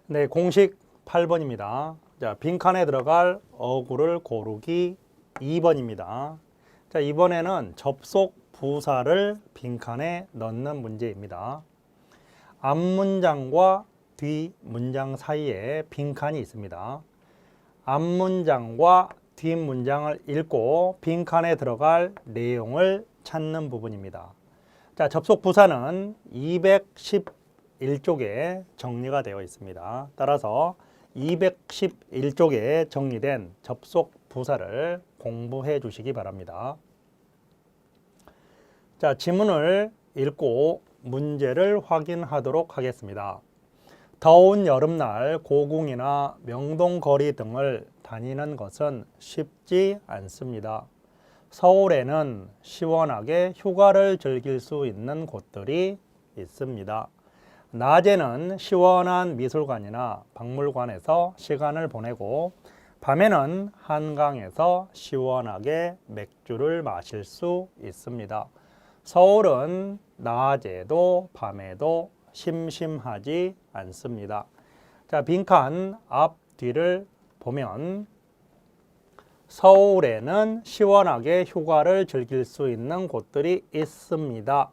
네, 공식 8번입니다. 자, 빈칸에 들어갈 어구를 고르기 2번입니다. 자, 이번에는 접속 부사를 빈칸에 넣는 문제입니다. 앞문장과 뒷문장 사이에 빈칸이 있습니다. 앞문장과 뒷문장을 읽고 빈칸에 들어갈 내용을 찾는 부분입니다. 자, 접속 부사는 211쪽에 정리가 되어 있습니다. 따라서 211쪽에 정리된 접속 부사를 공부해 주시기 바랍니다. 자, 지문을 읽고 문제를 확인하도록 하겠습니다. 더운 여름날 고궁이나 명동거리 등을 다니는 것은 쉽지 않습니다. 서울에는 시원하게 휴가를 즐길 수 있는 곳들이 있습니다. 낮에는 시원한 미술관이나 박물관에서 시간을 보내고 밤에는 한강에서 시원하게 맥주를 마실 수 있습니다. 서울은 낮에도 밤에도 심심하지 않습니다. 자, 빈칸 앞 뒤를 보면 서울에는 시원하게 휴가를 즐길 수 있는 곳들이 있습니다.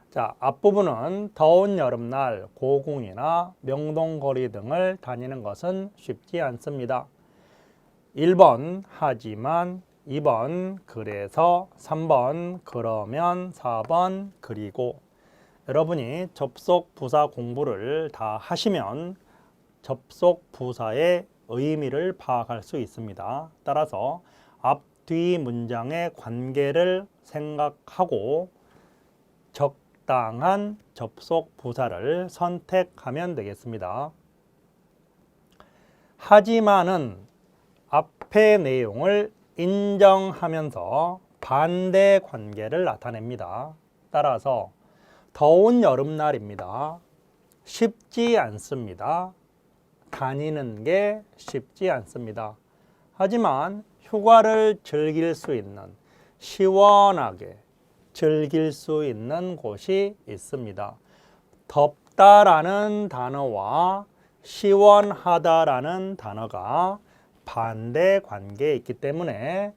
자, 앞부분은 더운 여름날 고궁이나 명동거리 등을 다니는 것은 쉽지 않습니다. 1번 하지만, 2번 그래서, 3번 그러면, 4번 그리고. 여러분이 접속 부사 공부를 다 하시면 접속 부사의 의미를 파악할 수 있습니다. 따라서 앞, 뒤 문장의 관계를 생각하고 적당한 접속 부사를 선택하면 되겠습니다. 하지만은 앞의 내용을 인정하면서 반대 관계를 나타냅니다. 따라서 더운 여름날입니다. 쉽지 않습니다. 다니는 게 쉽지 않습니다. 하지만 휴가를 즐길 수 있는, 시원하게 즐길 수 있는 곳이 있습니다. 덥다라는 단어와 시원하다라는 단어가 반대 관계에 있기 때문에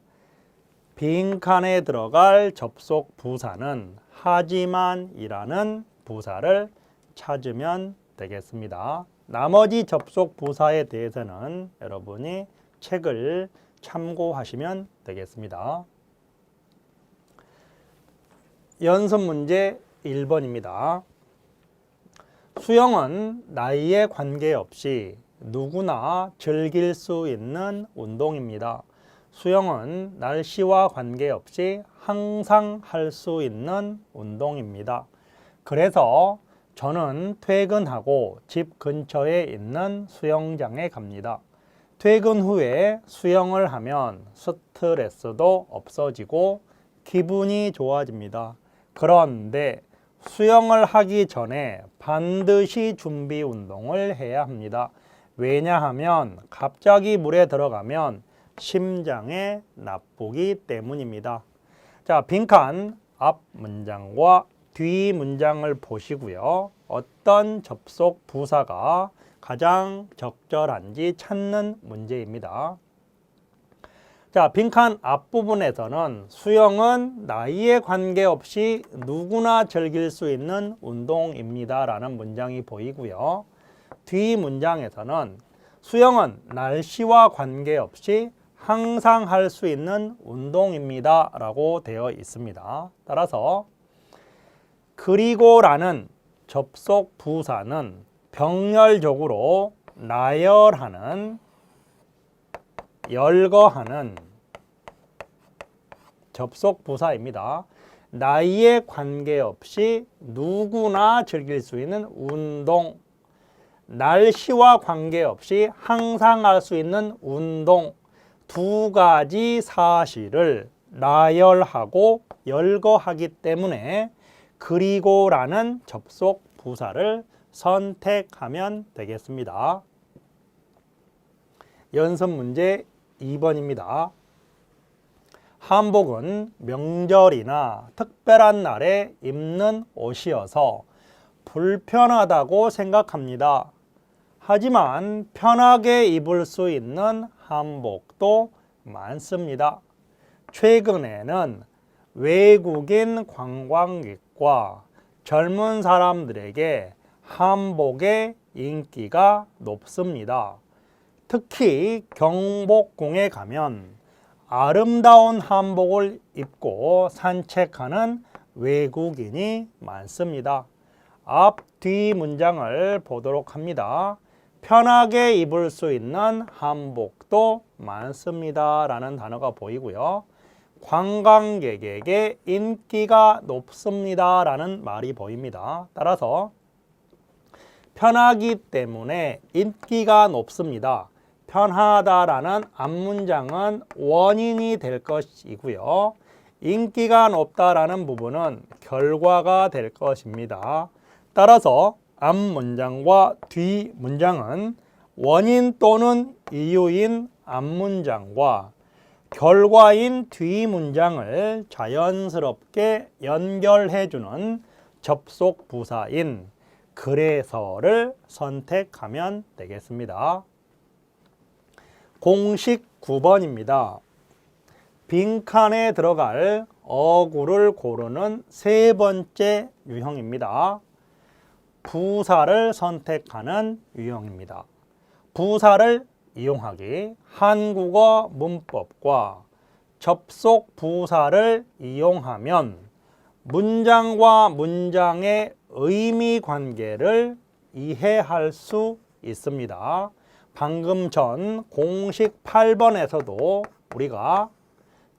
빈칸에 들어갈 접속 부사는 하지만이라는 부사를 찾으면 되겠습니다. 나머지 접속 부사에 대해서는 여러분이 책을 참고하시면 되겠습니다. 연습 문제 1번입니다. 수영은 나이에 관계없이 누구나 즐길 수 있는 운동입니다. 수영은 날씨와 관계없이 항상 할 수 있는 운동입니다. 그래서 저는 퇴근하고 집 근처에 있는 수영장에 갑니다. 퇴근 후에 수영을 하면 스트레스도 없어지고 기분이 좋아집니다. 그런데 수영을 하기 전에 반드시 준비 운동을 해야 합니다. 왜냐하면 갑자기 물에 들어가면 심장에 나쁘기 때문입니다. 자, 빈칸 앞 문장과 뒤 문장을 보시고요. 어떤 접속 부사가 가장 적절한지 찾는 문제입니다. 자, 빈칸 앞부분에서는 수영은 나이에 관계없이 누구나 즐길 수 있는 운동입니다 라는 문장이 보이고요. 뒤 문장에서는 수영은 날씨와 관계없이 항상 할 수 있는 운동입니다 라고 되어 있습니다. 따라서 그리고라는 접속 부사는 병렬적으로 나열하는, 열거하는 접속 부사입니다. 나이에 관계없이 누구나 즐길 수 있는 운동, 날씨와 관계없이 항상 할 수 있는 운동, 두 가지 사실을 나열하고 열거하기 때문에 그리고라는 접속 부사를 선택하면 되겠습니다. 연습 문제 2번입니다. 한복은 명절이나 특별한 날에 입는 옷이어서 불편하다고 생각합니다. 하지만 편하게 입을 수 있는 한복도 많습니다. 최근에는 외국인 관광객과 젊은 사람들에게 한복의 인기가 높습니다. 특히 경복궁에 가면 아름다운 한복을 입고 산책하는 외국인이 많습니다. 앞, 뒤 문장을 보도록 합니다. 편하게 입을 수 있는 한복도 많습니다 라는 단어가 보이고요. 관광객에게 인기가 높습니다 라는 말이 보입니다. 따라서 편하기 때문에 인기가 높습니다. 편하다라는 앞문장은 원인이 될 것이고요. 인기가 높다라는 부분은 결과가 될 것입니다. 따라서 앞문장과 뒷문장은 원인 또는 이유인 앞문장과 결과인 뒷문장을 자연스럽게 연결해주는 접속 부사인 그래서를 선택하면 되겠습니다. 공식 9번입니다. 빈칸에 들어갈 어구를 고르는 세 번째 유형입니다. 부사를 선택하는 유형입니다. 부사를 이용하기, 한국어 문법과 접속 부사를 이용하면 문장과 문장의 의미 관계를 이해할 수 있습니다. 방금 전 공식 8번에서도 우리가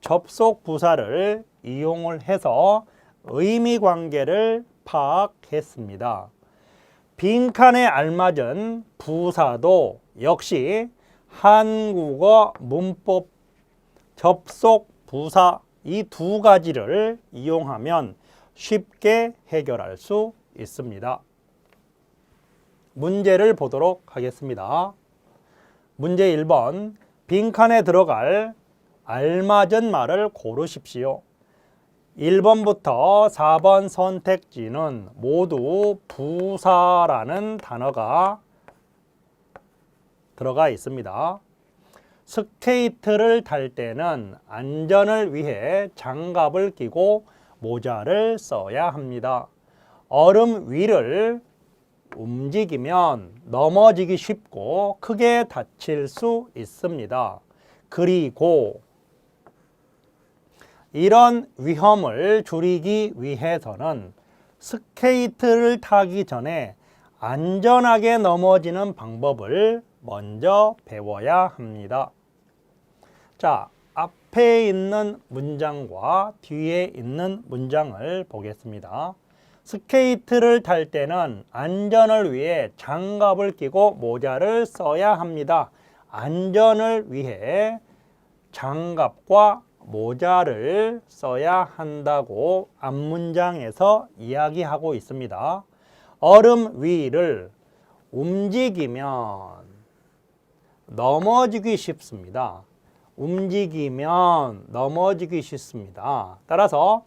접속 부사를 이용을 해서 의미 관계를 파악했습니다. 빈칸에 알맞은 부사도 역시 한국어 문법 접속 부사 이 두 가지를 이용하면 쉽게 해결할 수 있습니다. 문제를 보도록 하겠습니다. 문제 1번, 빈칸에 들어갈 알맞은 말을 고르십시오. 1번부터 4번 선택지는 모두 부사라는 단어가 들어가 있습니다. 스케이트를 탈 때는 안전을 위해 장갑을 끼고 모자를 써야 합니다. 얼음 위를 움직이면 넘어지기 쉽고 크게 다칠 수 있습니다. 그리고 이런 위험을 줄이기 위해서는 스케이트를 타기 전에 안전하게 넘어지는 방법을 먼저 배워야 합니다. 자, 앞에 있는 문장과 뒤에 있는 문장을 보겠습니다. 스케이트를 탈 때는 안전을 위해 장갑을 끼고 모자를 써야 합니다. 안전을 위해 장갑과 모자를 써야 한다고 앞문장에서 이야기하고 있습니다. 얼음 위를 움직이면 넘어지기 쉽습니다. 움직이면 넘어지기 쉽습니다. 따라서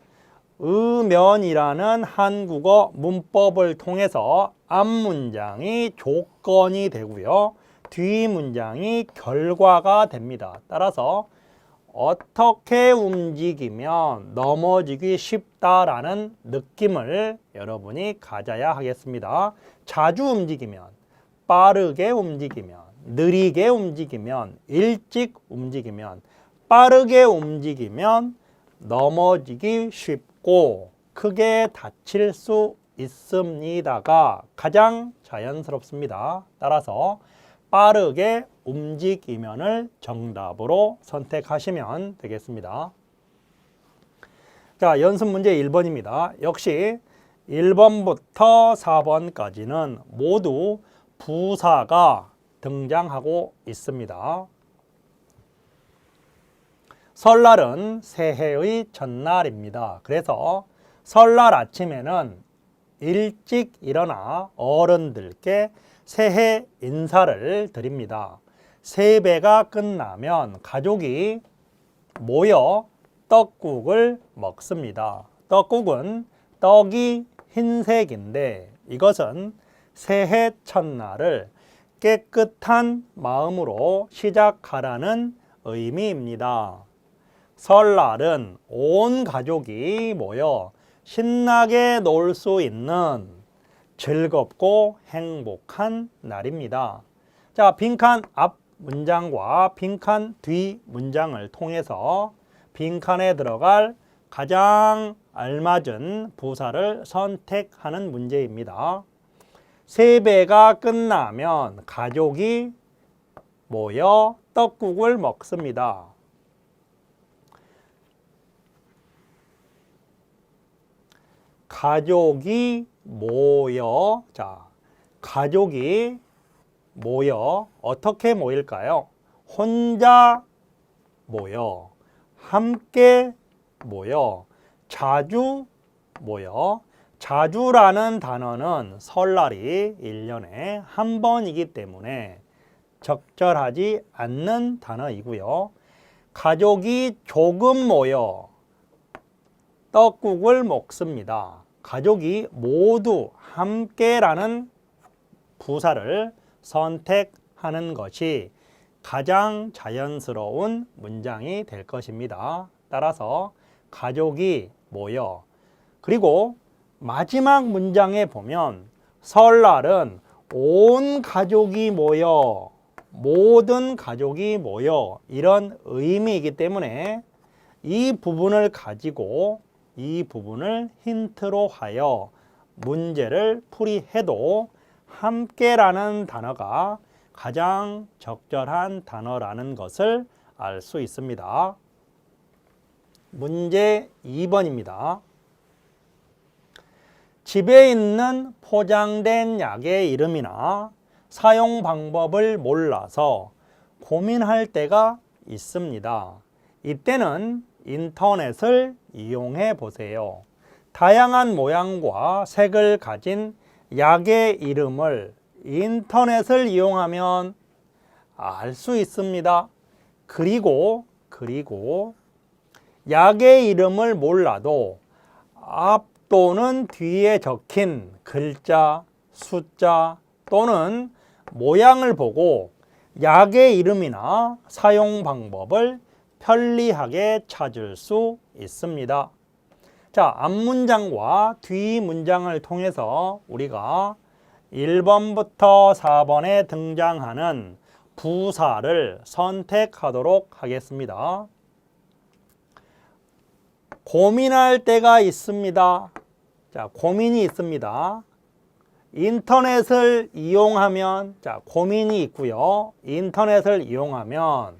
으면이라는 한국어 문법을 통해서 앞문장이 조건이 되고요. 뒷문장이 결과가 됩니다. 따라서 어떻게 움직이면 넘어지기 쉽다라는 느낌을 여러분이 가져야 하겠습니다. 자주 움직이면, 빠르게 움직이면, 느리게 움직이면, 일찍 움직이면, 빠르게 움직이면 넘어지기 쉽고 크게 다칠 수 있습니다가 가장 자연스럽습니다. 따라서 빠르게 움직이면을 정답으로 선택하시면 되겠습니다. 자, 연습 문제 1번입니다. 역시 1번부터 4번까지는 모두 부사가 등장하고 있습니다. 설날은 새해의 첫날입니다. 그래서 설날 아침에는 일찍 일어나 어른들께 새해 인사를 드립니다. 세배가 끝나면 가족이 모여 떡국을 먹습니다. 떡국은 떡이 흰색인데 이것은 새해 첫날을 깨끗한 마음으로 시작하라는 의미입니다. 설날은 온 가족이 모여 신나게 놀 수 있는 즐겁고 행복한 날입니다. 자, 빈칸 앞 문장과 빈칸 뒤 문장을 통해서 빈칸에 들어갈 가장 알맞은 부사를 선택하는 문제입니다. 세배가 끝나면 가족이 모여 떡국을 먹습니다. 가족이 모여, 자, 가족이 모여 어떻게 모일까요? 혼자 모여, 함께 모여, 자주 모여. 자주라는 단어는 설날이 1년에 한 번이기 때문에 적절하지 않는 단어이고요. 가족이 조금 모여 떡국을 먹습니다. 가족이 모두 함께라는 부사를 선택하는 것이 가장 자연스러운 문장이 될 것입니다. 따라서 가족이 모여, 그리고 마지막 문장에 보면 설날은 온 가족이 모여, 모든 가족이 모여, 이런 의미이기 때문에 이 부분을 가지고 이 부분을 힌트로 하여 문제를 풀이해도 함께라는 단어가 가장 적절한 단어라는 것을 알 수 있습니다. 문제 2번입니다. 집에 있는 포장된 약의 이름이나 사용 방법을 몰라서 고민할 때가 있습니다. 이때는 인터넷을 이용해 보세요. 다양한 모양과 색을 가진 약의 이름을 인터넷을 이용하면 알 수 있습니다. 그리고 약의 이름을 몰라도 앞 또는 뒤에 적힌 글자, 숫자 또는 모양을 보고 약의 이름이나 사용 방법을 편리하게 찾을 수 있습니다. 자, 앞문장과 뒷문장을 통해서 우리가 1번부터 4번에 등장하는 부사를 선택하도록 하겠습니다. 고민할 때가 있습니다. 자, 고민이 있습니다. 인터넷을 이용하면, 자, 고민이 있고요. 인터넷을 이용하면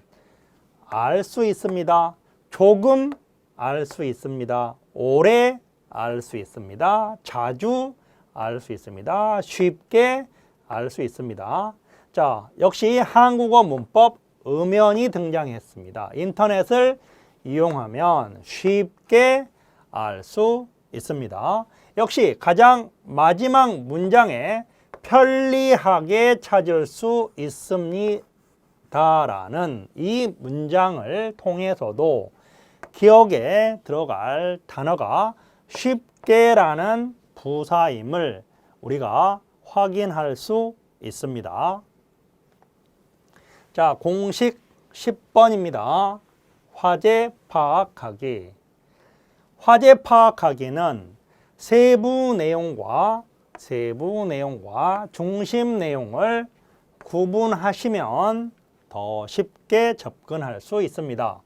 알 수 있습니다. 조금 알 수 있습니다. 오래 알 수 있습니다. 자주 알 수 있습니다. 쉽게 알 수 있습니다. 자, 역시 한국어 문법 음연이 등장했습니다. 인터넷을 이용하면 쉽게 알 수 있습니다. 역시 가장 마지막 문장에 편리하게 찾을 수 있습니다라는 이 문장을 통해서도 기억에 들어갈 단어가 쉽게라는 부사임을 우리가 확인할 수 있습니다. 자, 공식 10번입니다. 화제 파악하기. 화제 파악하기는 세부 내용과 중심 내용을 구분하시면 더 쉽게 접근할 수 있습니다.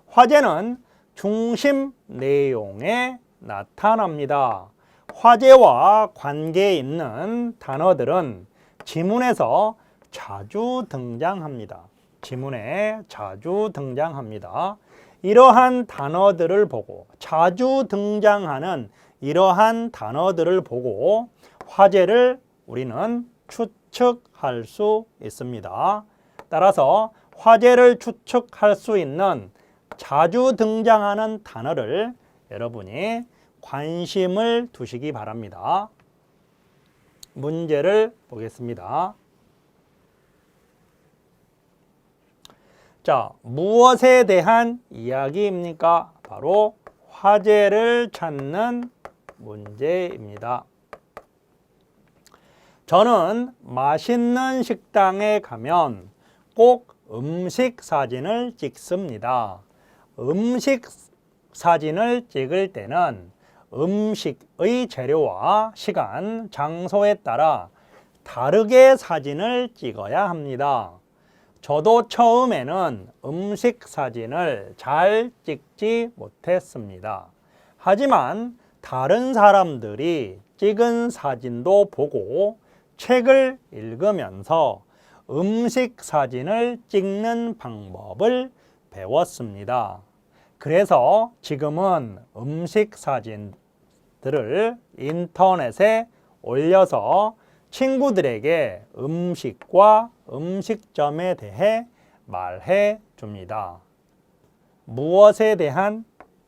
화제는 중심 내용에 나타납니다. 화제와 관계 있는 단어들은 지문에서 자주 등장합니다. 지문에 자주 등장합니다. 이러한 단어들을 보고, 자주 등장하는 이러한 단어들을 보고 화제를 우리는 추측할 수 있습니다. 따라서 화제를 추측할 수 있는 자주 등장하는 단어를 여러분이 관심을 두시기 바랍니다. 문제를 보겠습니다. 자, 무엇에 대한 이야기입니까? 바로 화제를 찾는 문제입니다. 저는 맛있는 식당에 가면 꼭 음식 사진을 찍습니다. 음식 사진을 찍을 때는 음식의 재료와 시간, 장소에 따라 다르게 사진을 찍어야 합니다. 저도 처음에는 음식 사진을 잘 찍지 못했습니다. 하지만 다른 사람들이 찍은 사진도 보고 책을 읽으면서 음식 사진을 찍는 방법을 배웠습니다. 그래서 지금은 음식 사진들을 인터넷에 올려서 친구들에게 음식과 음식점에 대해 말해 줍니다. 무엇에 대한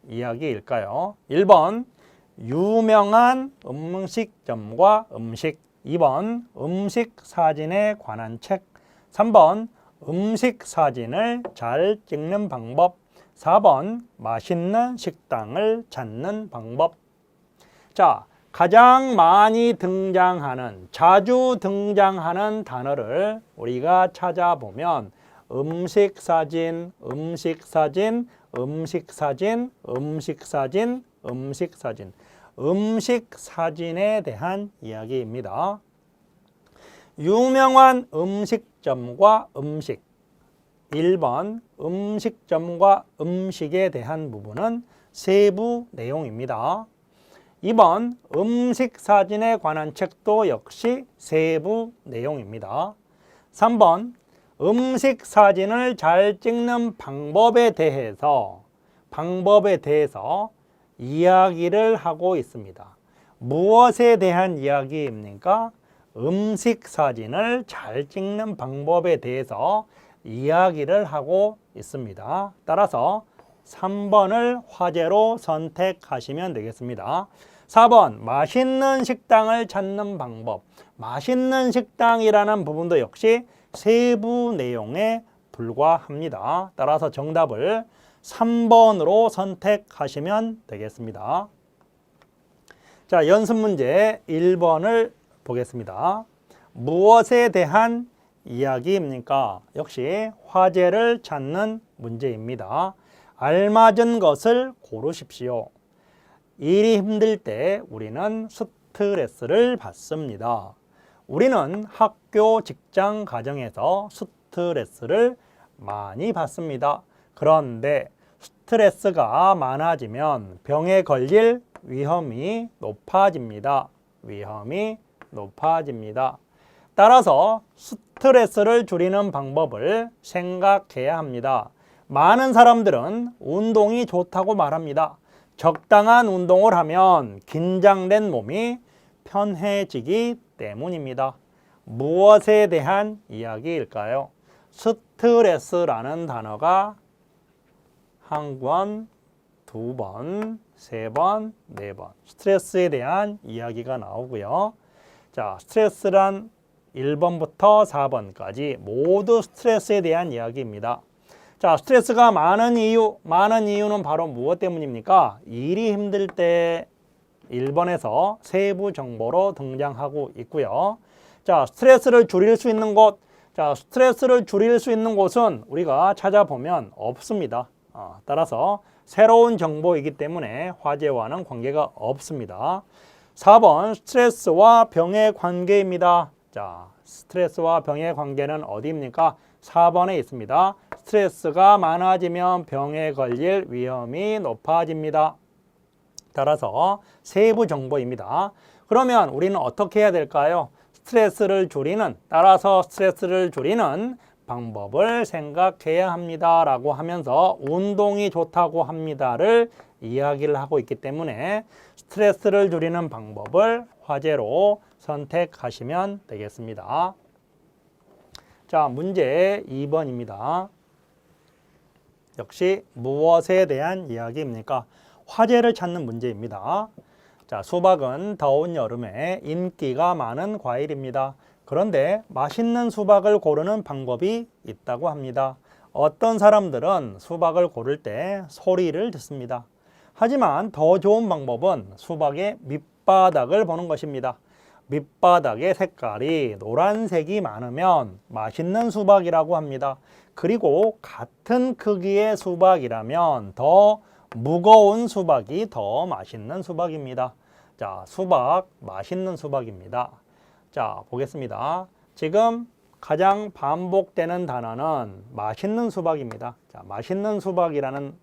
이야기일까요? 1번 유명한 음식점과 음식, 2번 음식 사진에 관한 책, 3번 음식 사진을 잘 찍는 방법, 4번 맛있는 식당을 찾는 방법. 자, 가장 많이 등장하는, 자주 등장하는 단어를 우리가 찾아보면 음식 사진, 음식 사진, 음식 사진, 음식 사진, 음식 사진, 음식 사진에 대한 이야기입니다. 유명한 음식점과 음식, 1번 음식점과 음식에 대한 부분은 세부 내용입니다. 2번 음식 사진에 관한 책도 역시 세부 내용입니다. 3번 음식 사진을 잘 찍는 방법에 대해서 이야기를 하고 있습니다. 무엇에 대한 이야기입니까? 음식 사진을 잘 찍는 방법에 대해서 이야기를 하고 있습니다. 따라서 3번을 화제로 선택하시면 되겠습니다. 4번 맛있는 식당을 찾는 방법. 맛있는 식당이라는 부분도 역시 세부 내용에 불과합니다. 따라서 정답을 3번으로 선택하시면 되겠습니다. 자, 연습 문제 1번을 보겠습니다. 무엇에 대한 이야기입니까? 역시 화제를 찾는 문제입니다. 알맞은 것을 고르십시오. 일이 힘들 때 우리는 스트레스를 받습니다. 우리는 학교, 직장, 가정에서 스트레스를 많이 받습니다. 그런데 스트레스가 많아지면 병에 걸릴 위험이 높아집니다. 따라서 스트레스를 줄이는 방법을 생각해야 합니다. 많은 사람들은 운동이 좋다고 말합니다. 적당한 운동을 하면 긴장된 몸이 편해지기 때문입니다. 무엇에 대한 이야기일까요? 스트레스라는 단어가 1번, 2번, 3번, 4번 스트레스에 대한 이야기가 나오고요. 자, 스트레스란 1번부터 4번까지 모두 스트레스에 대한 이야기입니다. 자, 스트레스가 많은 이유는 바로 무엇 때문입니까? 일이 힘들 때 1번에서 세부 정보로 등장하고 있고요. 자, 스트레스를 줄일 수 있는 곳, 은 우리가 찾아보면 없습니다. 따라서 새로운 정보이기 때문에 화제와는 관계가 없습니다. 4번 스트레스와 병의 관계입니다. 자, 스트레스와 병의 관계는 어디입니까? 4번에 있습니다. 스트레스가 많아지면 병에 걸릴 위험이 높아집니다. 따라서 세부 정보입니다. 그러면 우리는 어떻게 해야 될까요? 스트레스를 줄이는 방법을 생각해야 합니다 라고 하면서 운동이 좋다고 합니다를 이야기를 하고 있기 때문에 스트레스를 줄이는 방법을 화제로 선택하시면 되겠습니다. 자, 문제 2번입니다. 역시 무엇에 대한 이야기입니까? 화제를 찾는 문제입니다. 자, 수박은 더운 여름에 인기가 많은 과일입니다. 그런데 맛있는 수박을 고르는 방법이 있다고 합니다. 어떤 사람들은 수박을 고를 때 소리를 듣습니다. 하지만 더 좋은 방법은 수박의 밑바닥을 보는 것입니다. 밑바닥의 색깔이 노란색이 많으면 맛있는 수박이라고 합니다. 그리고 같은 크기의 수박이라면 더 무거운 수박이 더 맛있는 수박입니다. 자, 수박, 맛있는 수박입니다. 자, 보겠습니다. 지금 가장 반복되는 단어는 맛있는 수박입니다. 자, 맛있는 수박이라는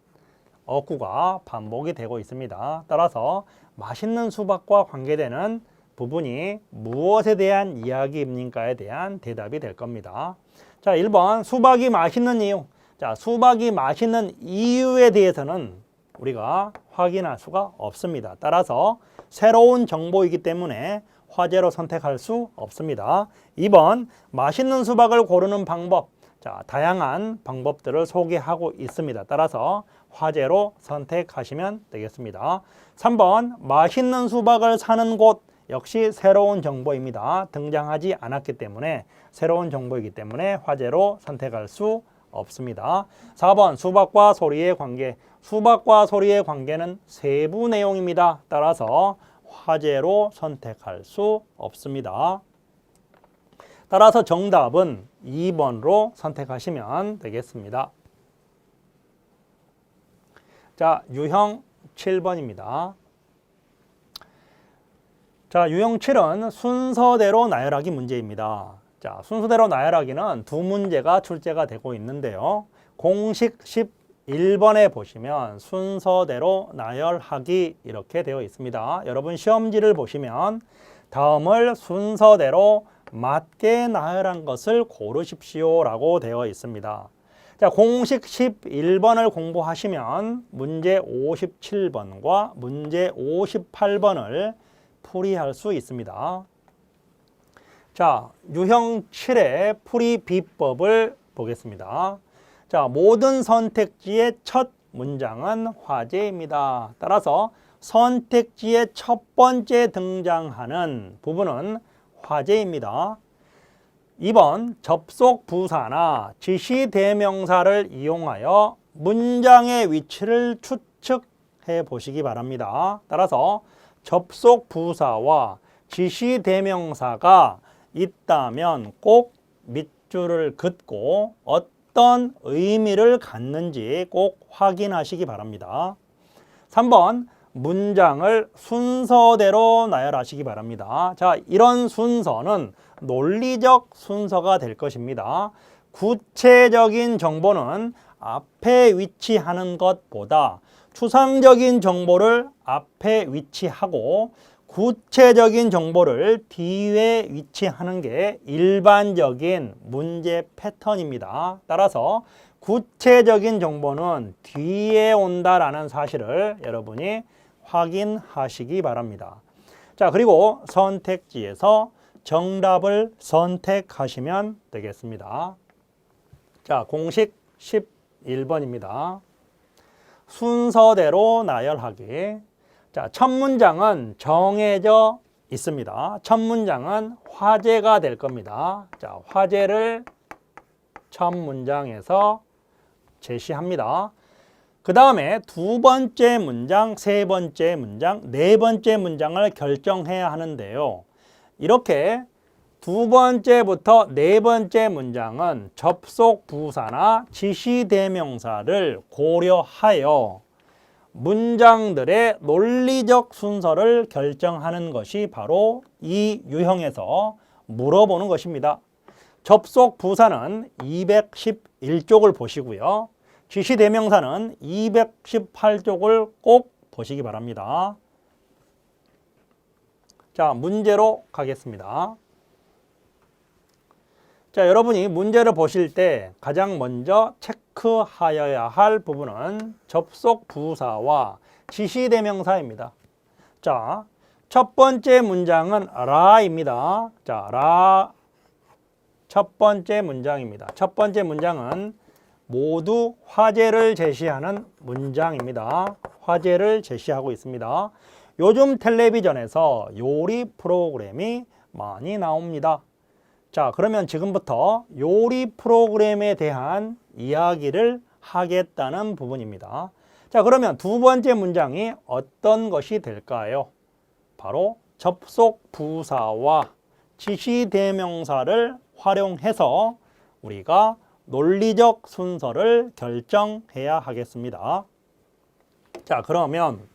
어구가 반복이 되고 있습니다. 따라서 맛있는 수박과 관계되는 부분이 무엇에 대한 이야기입니까에 대한 대답이 될 겁니다. 자, 1번 수박이 맛있는 이유. 자, 수박이 맛있는 이유에 대해서는 우리가 확인할 수가 없습니다. 따라서 새로운 정보이기 때문에 화제로 선택할 수 없습니다. 2번 맛있는 수박을 고르는 방법. 자, 다양한 방법들을 소개하고 있습니다. 따라서 화제로 선택하시면 되겠습니다. 3번 맛있는 수박을 사는 곳. 역시 새로운 정보입니다. 등장하지 않았기 때문에 새로운 정보이기 때문에 화제로 선택할 수 없습니다. 4번 수박과 소리의 관계. 수박과 소리의 관계는 세부 내용입니다. 따라서 화제로 선택할 수 없습니다. 따라서 정답은 2번으로 선택하시면 되겠습니다. 자, 유형 7번입니다. 자, 유형 7은 순서대로 나열하기 문제입니다. 자, 순서대로 나열하기는 두 문제가 출제가 되고 있는데요. 공식 11번에 보시면 순서대로 나열하기 이렇게 되어 있습니다. 여러분 시험지를 보시면 다음을 순서대로 맞게 나열한 것을 고르십시오 라고 되어 있습니다. 자, 공식 11번을 공부하시면 문제 57번과 문제 58번을 풀이할 수 있습니다. 자, 유형 7의 풀이 비법을 보겠습니다. 자, 모든 선택지의 첫 문장은 화제입니다. 따라서 선택지의 첫 번째 등장하는 부분은 화제입니다. 2번 접속 부사나 지시 대명사를 이용하여 문장의 위치를 추측해 보시기 바랍니다. 따라서 접속 부사와 지시 대명사가 있다면 꼭 밑줄을 긋고 어떤 의미를 갖는지 꼭 확인하시기 바랍니다. 3번 문장을 순서대로 나열하시기 바랍니다. 자, 이런 순서는 논리적 순서가 될 것입니다. 구체적인 정보는 앞에 위치하는 것보다 추상적인 정보를 앞에 위치하고 구체적인 정보를 뒤에 위치하는 게 일반적인 문제 패턴입니다. 따라서 구체적인 정보는 뒤에 온다라는 사실을 여러분이 확인하시기 바랍니다. 자, 그리고 선택지에서 정답을 선택하시면 되겠습니다. 자, 공식 11번입니다. 순서대로 나열하기. 자, 첫 문장은 정해져 있습니다. 첫 문장은 화제가 될 겁니다. 자, 화제를 첫 문장에서 제시합니다. 그 다음에 두 번째 문장, 세 번째 문장, 네 번째 문장을 결정해야 하는데요. 이렇게 두 번째부터 네 번째 문장은 접속 부사나 지시 대명사를 고려하여 문장들의 논리적 순서를 결정하는 것이 바로 이 유형에서 물어보는 것입니다. 접속 부사는 211쪽을 보시고요. 지시 대명사는 218쪽을 꼭 보시기 바랍니다. 자, 문제로 가겠습니다. 자, 여러분이 문제를 보실 때 가장 먼저 체크하여야 할 부분은 접속 부사와 지시 대명사입니다. 자, 첫 번째 문장은 라입니다. 자, 라 첫 번째 문장입니다. 첫 번째 문장은 모두 화제를 제시하는 문장입니다. 화제를 제시하고 있습니다. 요즘 텔레비전에서 요리 프로그램이 많이 나옵니다. 자, 그러면 지금부터 요리 프로그램에 대한 이야기를 하겠다는 부분입니다. 자, 그러면 두 번째 문장이 어떤 것이 될까요? 바로 접속 부사와 지시대명사를 활용해서 우리가 논리적 순서를 결정해야 하겠습니다. 자, 그러면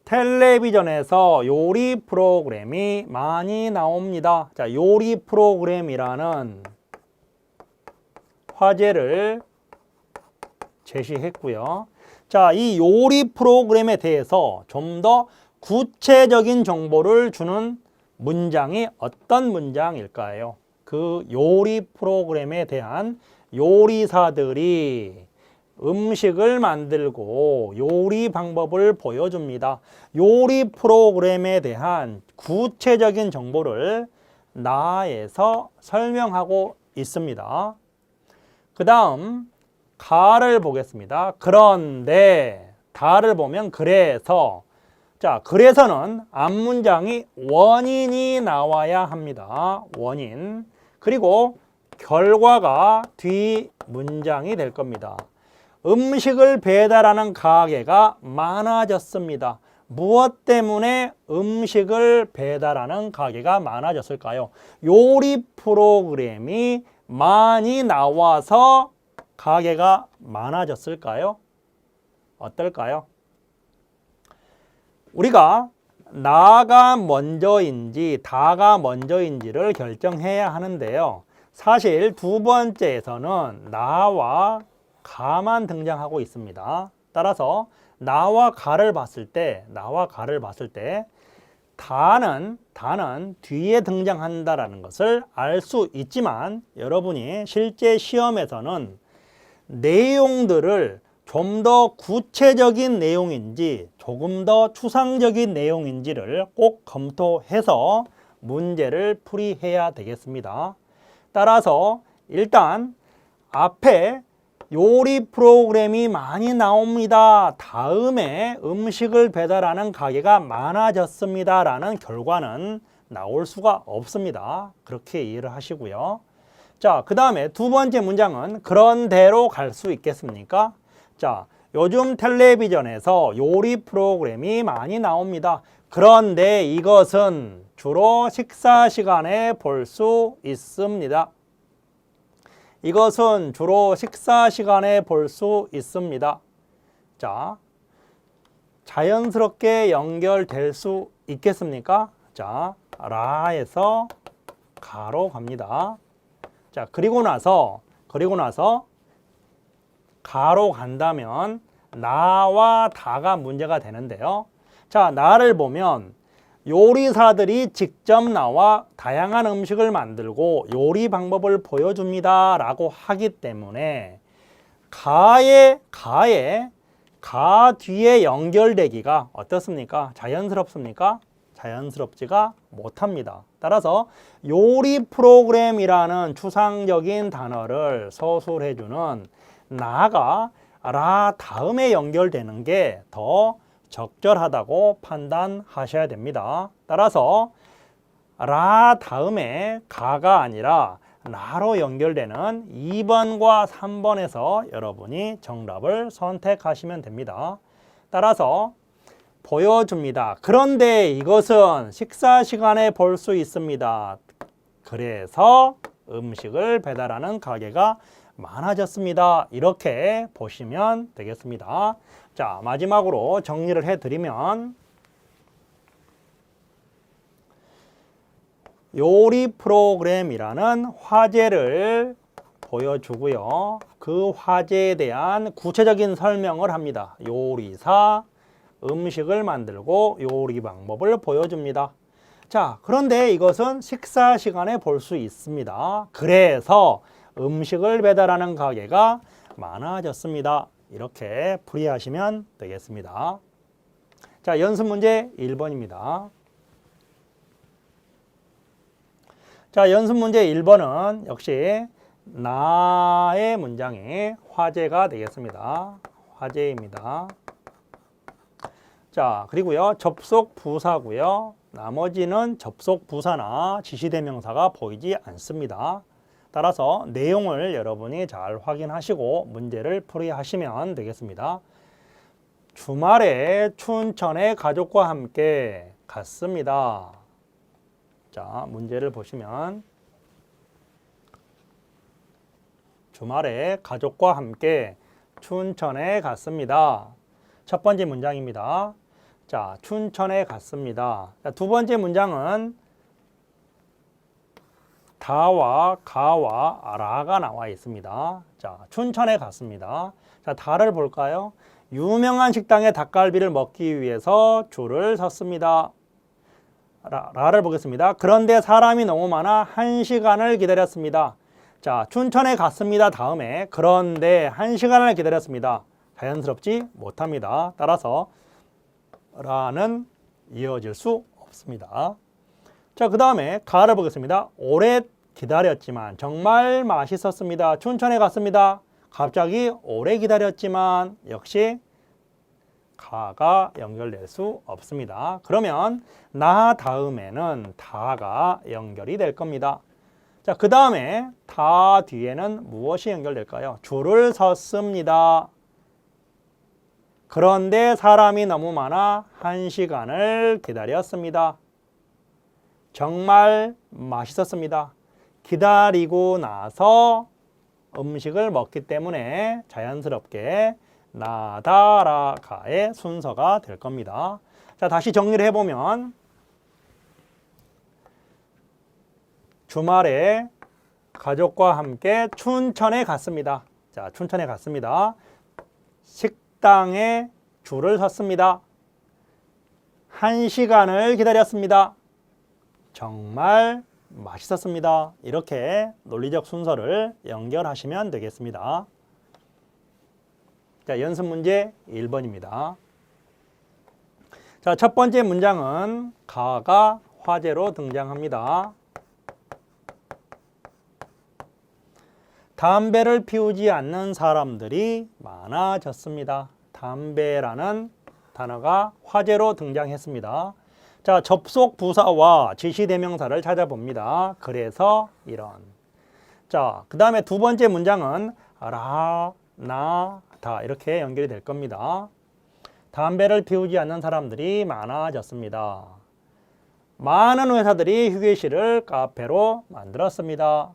텔레비전에서 요리 프로그램이 많이 나옵니다. 자, 요리 프로그램이라는 화제를 제시했고요. 자, 이 요리 프로그램에 대해서 좀 더 구체적인 정보를 주는 문장이 어떤 문장일까요? 그 요리 프로그램에 대한 요리사들이 음식을 만들고 요리 방법을 보여줍니다. 요리 프로그램에 대한 구체적인 정보를 나에서 설명하고 있습니다. 그 다음 가를 보겠습니다. 그런데 다를 보면 그래서, 자, 그래서는 앞문장이 원인이 나와야 합니다. 원인. 그리고 결과가 뒷문장이 될 겁니다. 음식을 배달하는 가게가 많아졌습니다. 무엇 때문에 음식을 배달하는 가게가 많아졌을까요? 요리 프로그램이 많이 나와서 가게가 많아졌을까요? 어떨까요? 우리가 나가 먼저인지 다가 먼저인지를 결정해야 하는데요. 사실 두 번째에서는 나와 가만 등장하고 있습니다. 따라서 나와 가를 봤을 때 다는 뒤에 등장한다라는 것을 알 수 있지만 여러분이 실제 시험에서는 내용들을 좀 더 구체적인 내용인지 조금 더 추상적인 내용인지를 꼭 검토해서 문제를 풀이해야 되겠습니다. 따라서 일단 앞에 요리 프로그램이 많이 나옵니다. 다음에 음식을 배달하는 가게가 많아졌습니다. 라는 결과는 나올 수가 없습니다. 그렇게 이해를 하시고요. 자, 그 다음에 두 번째 문장은 그런대로 갈 수 있겠습니까? 자, 요즘 텔레비전에서 요리 프로그램이 많이 나옵니다. 그런데 이것은 주로 식사 시간에 볼 수 있습니다. 이것은 주로 식사 시간에 볼 수 있습니다. 자, 자연스럽게 연결될 수 있겠습니까? 자, 라에서 가로 갑니다. 자, 그리고 나서 가로 간다면 나와 다가 문제가 되는데요. 자, 나를 보면 요리사들이 직접 나와 다양한 음식을 만들고 요리 방법을 보여줍니다 라고 하기 때문에 가 뒤에 연결되기가 어떻습니까? 자연스럽습니까? 자연스럽지가 못합니다. 따라서 요리 프로그램이라는 추상적인 단어를 서술해주는 나가 라 다음에 연결되는 게 더 적절하다고 판단하셔야 됩니다. 따라서 라 다음에 가가 아니라 나로 연결되는 2번과 3번에서 여러분이 정답을 선택하시면 됩니다. 따라서 보여줍니다. 그런데 이것은 식사 시간에 볼 수 있습니다. 그래서 음식을 배달하는 가게가 많아졌습니다. 이렇게 보시면 되겠습니다. 자, 마지막으로 정리를 해드리면 요리 프로그램이라는 화제를 보여주고요. 그 화제에 대한 구체적인 설명을 합니다. 요리사, 음식을 만들고 요리 방법을 보여줍니다. 자, 그런데 이것은 식사 시간에 볼 수 있습니다. 그래서 음식을 배달하는 가게가 많아졌습니다. 이렇게 풀이하시면 되겠습니다. 자, 연습 문제 1번입니다. 자, 연습 문제 1번은 역시 나의 문장이 화제가 되겠습니다. 화제입니다. 자, 그리고요, 접속 부사고요. 나머지는 접속 부사나 지시대명사가 보이지 않습니다. 따라서 내용을 여러분이 잘 확인하시고 문제를 풀이하시면 되겠습니다. 주말에 춘천에 가족과 함께 갔습니다. 자, 문제를 보시면 주말에 가족과 함께 춘천에 갔습니다. 첫 번째 문장입니다. 자, 춘천에 갔습니다. 자, 두 번째 문장은 다와 가와 라가 나와 있습니다. 자, 춘천에 갔습니다. 자, 다를 볼까요? 유명한 식당에 닭갈비를 먹기 위해서 줄을 섰습니다. 라를 보겠습니다. 그런데 사람이 너무 많아 1시간을 기다렸습니다. 자, 춘천에 갔습니다. 다음에 그런데 1시간을 기다렸습니다. 자연스럽지 못합니다. 따라서 라는 이어질 수 없습니다. 자, 그 다음에 가를 보겠습니다. 오래 기다렸지만 정말 맛있었습니다. 춘천에 갔습니다. 갑자기 오래 기다렸지만 역시 가가 연결될 수 없습니다. 그러면 나 다음에는 다가 연결이 될 겁니다. 자, 그 다음에 다 뒤에는 무엇이 연결될까요? 줄을 섰습니다. 그런데 사람이 너무 많아 1시간을 기다렸습니다. 정말 맛있었습니다. 기다리고 나서 음식을 먹기 때문에 자연스럽게 나다라가의 순서가 될 겁니다. 자, 다시 정리를 해보면 주말에 가족과 함께 춘천에 갔습니다. 자, 춘천에 갔습니다. 식당에 줄을 섰습니다. 1시간을 기다렸습니다. 정말 맛있었습니다. 이렇게 논리적 순서를 연결하시면 되겠습니다. 자, 연습 문제 1번입니다. 자, 첫 번째 문장은 가가 화제로 등장합니다. 담배를 피우지 않는 사람들이 많아졌습니다. 담배라는 단어가 화제로 등장했습니다. 자, 접속 부사와 지시 대명사를 찾아봅니다. 그래서 이런. 자, 그 다음에 두 번째 문장은 라, 나, 다 이렇게 연결이 될 겁니다. 담배를 피우지 않는 사람들이 많아졌습니다. 많은 회사들이 휴게실을 카페로 만들었습니다.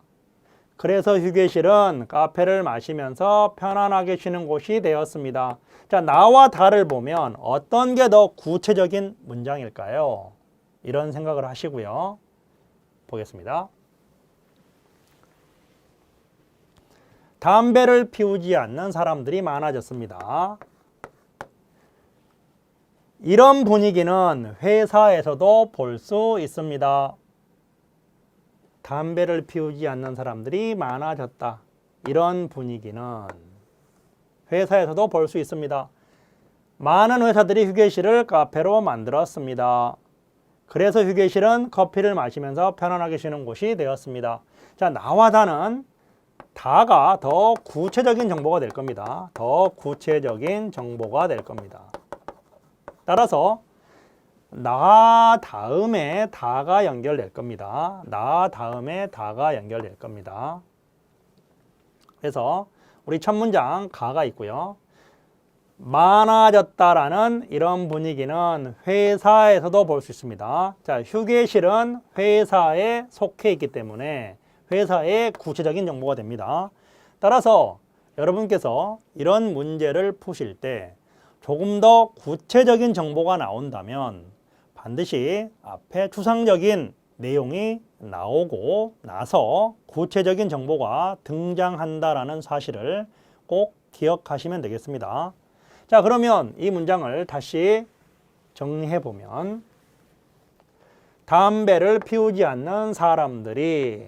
그래서 휴게실은 카페를 마시면서 편안하게 쉬는 곳이 되었습니다. 자, 나와 다를 보면 어떤 게 더 구체적인 문장일까요? 이런 생각을 하시고요. 보겠습니다. 담배를 피우지 않는 사람들이 많아졌습니다. 이런 분위기는 회사에서도 볼 수 있습니다. 담배를 피우지 않는 사람들이 많아졌다. 이런 분위기는 회사에서도 볼 수 있습니다. 많은 회사들이 휴게실을 카페로 만들었습니다. 그래서 휴게실은 커피를 마시면서 편안하게 쉬는 곳이 되었습니다. 자, 나와 다는 다가 더 구체적인 정보가 될 겁니다. 더 구체적인 정보가 될 겁니다. 따라서 나 다음에 다가 연결될 겁니다. 나 다음에 다가 연결될 겁니다. 그래서 우리 첫 문장 가가 있고요. 많아졌다라는 이런 분위기는 회사에서도 볼 수 있습니다. 자, 휴게실은 회사에 속해 있기 때문에 회사의 구체적인 정보가 됩니다. 따라서 여러분께서 이런 문제를 푸실 때 조금 더 구체적인 정보가 나온다면 반드시 앞에 추상적인 내용이 나오고 나서 구체적인 정보가 등장한다라는 사실을 꼭 기억하시면 되겠습니다. 자, 그러면 이 문장을 다시 정리해 보면 담배를 피우지 않는 사람들이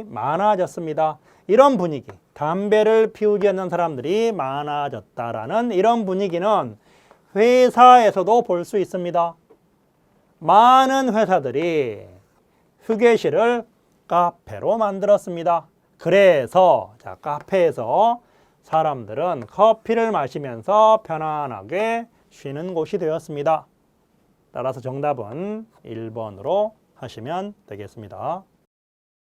많아졌습니다. 이런 분위기, 담배를 피우지 않는 사람들이 많아졌다라는 이런 분위기는 회사에서도 볼 수 있습니다. 많은 회사들이 휴게실을 카페로 만들었습니다. 그래서 자, 카페에서 사람들은 커피를 마시면서 편안하게 쉬는 곳이 되었습니다. 따라서 정답은 1번으로 하시면 되겠습니다.